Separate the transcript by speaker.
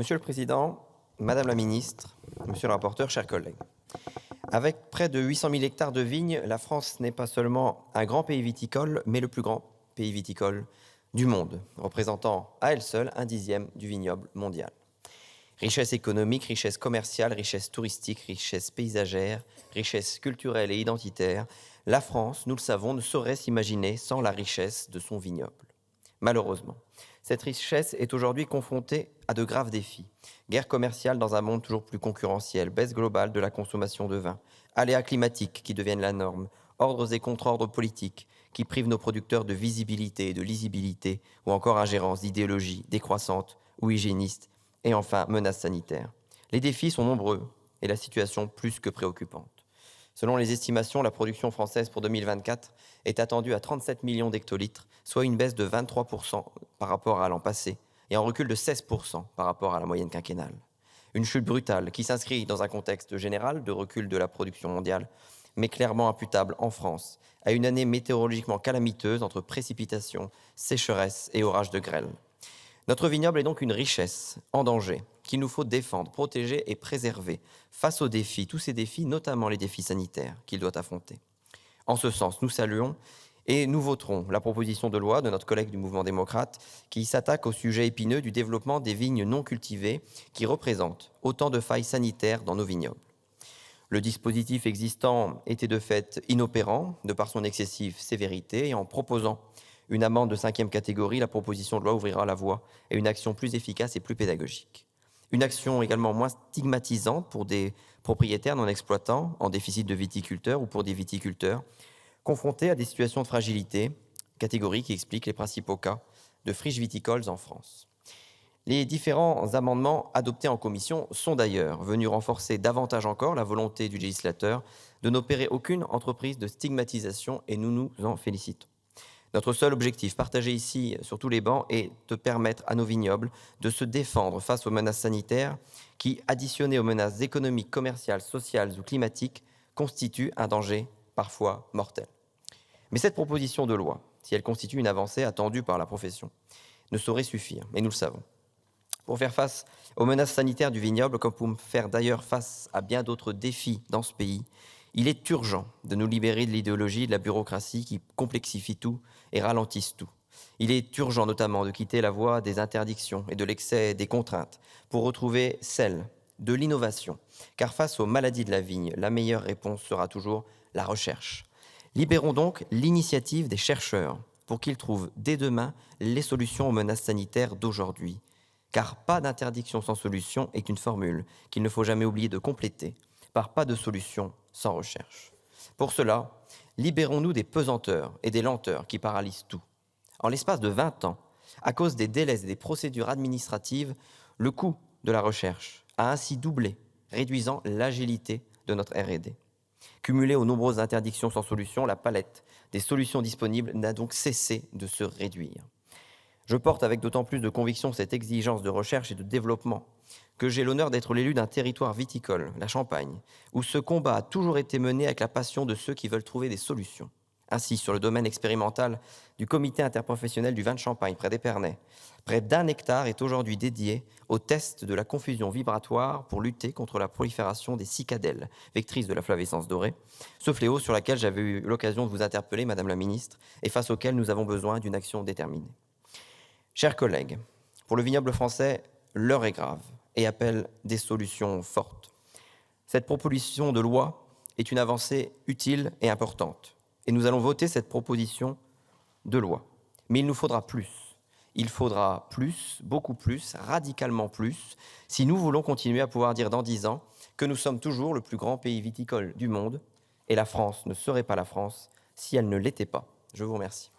Speaker 1: Monsieur le Président, Madame la Ministre, Monsieur le rapporteur, chers collègues. Avec près de 800 000 hectares de vignes, la France n'est pas seulement un grand pays viticole, mais le plus grand pays viticole du monde, représentant à elle seule un dixième du vignoble mondial. Richesse économique, richesse commerciale, richesse touristique, richesse paysagère, richesse culturelle et identitaire, la France, nous le savons, ne saurait s'imaginer sans la richesse de son vignoble. Malheureusement, cette richesse est aujourd'hui confrontée à de graves défis. Guerre commerciale dans un monde toujours plus concurrentiel, baisse globale de la consommation de vin, aléas climatiques qui deviennent la norme, ordres et contre-ordres politiques qui privent nos producteurs de visibilité et de lisibilité, ou encore ingérence d'idéologies décroissantes ou hygiénistes, et enfin menaces sanitaires. Les défis sont nombreux et la situation plus que préoccupante. Selon les estimations, la production française pour 2024 est attendue à 37 millions d'hectolitres, soit une baisse de 23% par rapport à l'an passé et un recul de 16% par rapport à la moyenne quinquennale. Une chute brutale qui s'inscrit dans un contexte général de recul de la production mondiale, mais clairement imputable en France à une année météorologiquement calamiteuse entre précipitations, sécheresses et orages de grêle. Notre vignoble est donc une richesse en danger qu'il nous faut défendre, protéger et préserver face aux défis, tous ces défis, notamment les défis sanitaires qu'il doit affronter. En ce sens, nous saluons et nous voterons la proposition de loi de notre collègue du Mouvement démocrate qui s'attaque au sujet épineux du développement des vignes non cultivées qui représentent autant de failles sanitaires dans nos vignobles. Le dispositif existant était de fait inopérant de par son excessive sévérité et en proposant une amende de 5e catégorie, la proposition de loi ouvrira la voie à une action plus efficace et plus pédagogique. Une action également moins stigmatisante pour des propriétaires non exploitants en déficit de viticulteurs ou pour des viticulteurs confrontés à des situations de fragilité, catégorie qui explique les principaux cas de friches viticoles en France. Les différents amendements adoptés en commission sont d'ailleurs venus renforcer davantage encore la volonté du législateur de n'opérer aucune entreprise de stigmatisation et nous nous en félicitons. Notre seul objectif, partagé ici sur tous les bancs, est de permettre à nos vignobles de se défendre face aux menaces sanitaires qui, additionnées aux menaces économiques, commerciales, sociales ou climatiques, constituent un danger parfois mortel. Mais cette proposition de loi, si elle constitue une avancée attendue par la profession, ne saurait suffire, et nous le savons. Pour faire face aux menaces sanitaires du vignoble, comme pour faire d'ailleurs face à bien d'autres défis dans ce pays, il est urgent de nous libérer de l'idéologie et de la bureaucratie qui complexifient tout et ralentissent tout. Il est urgent notamment de quitter la voie des interdictions et de l'excès des contraintes pour retrouver celle de l'innovation. Car face aux maladies de la vigne, la meilleure réponse sera toujours la recherche. Libérons donc l'initiative des chercheurs pour qu'ils trouvent dès demain les solutions aux menaces sanitaires d'aujourd'hui. Car pas d'interdiction sans solution est une formule qu'il ne faut jamais oublier de compléter par pas de solution sans recherche. Pour cela, libérons-nous des pesanteurs et des lenteurs qui paralysent tout. En l'espace de 20 ans, à cause des délais et des procédures administratives, le coût de la recherche a ainsi doublé, réduisant l'agilité de notre R&D. Cumulée aux nombreuses interdictions sans solution, la palette des solutions disponibles n'a donc cessé de se réduire. Je porte avec d'autant plus de conviction cette exigence de recherche et de développement que j'ai l'honneur d'être l'élu d'un territoire viticole, la Champagne, où ce combat a toujours été mené avec la passion de ceux qui veulent trouver des solutions. Ainsi, sur le domaine expérimental du comité interprofessionnel du vin de Champagne, près d'Épernay, près d'1 hectare est aujourd'hui dédié au test de la confusion vibratoire pour lutter contre la prolifération des cicadelles, vectrices de la flavescence dorée, ce fléau sur lequel j'avais eu l'occasion de vous interpeller, Madame la Ministre, et face auquel nous avons besoin d'une action déterminée. Chers collègues, pour le vignoble français, l'heure est grave et appelle des solutions fortes. Cette proposition de loi est une avancée utile et importante, et nous allons voter cette proposition de loi. Mais il nous faudra plus. Il faudra plus, beaucoup plus, radicalement plus, si nous voulons continuer à pouvoir dire dans 10 ans que nous sommes toujours le plus grand pays viticole du monde, et la France ne serait pas la France si elle ne l'était pas. Je vous remercie.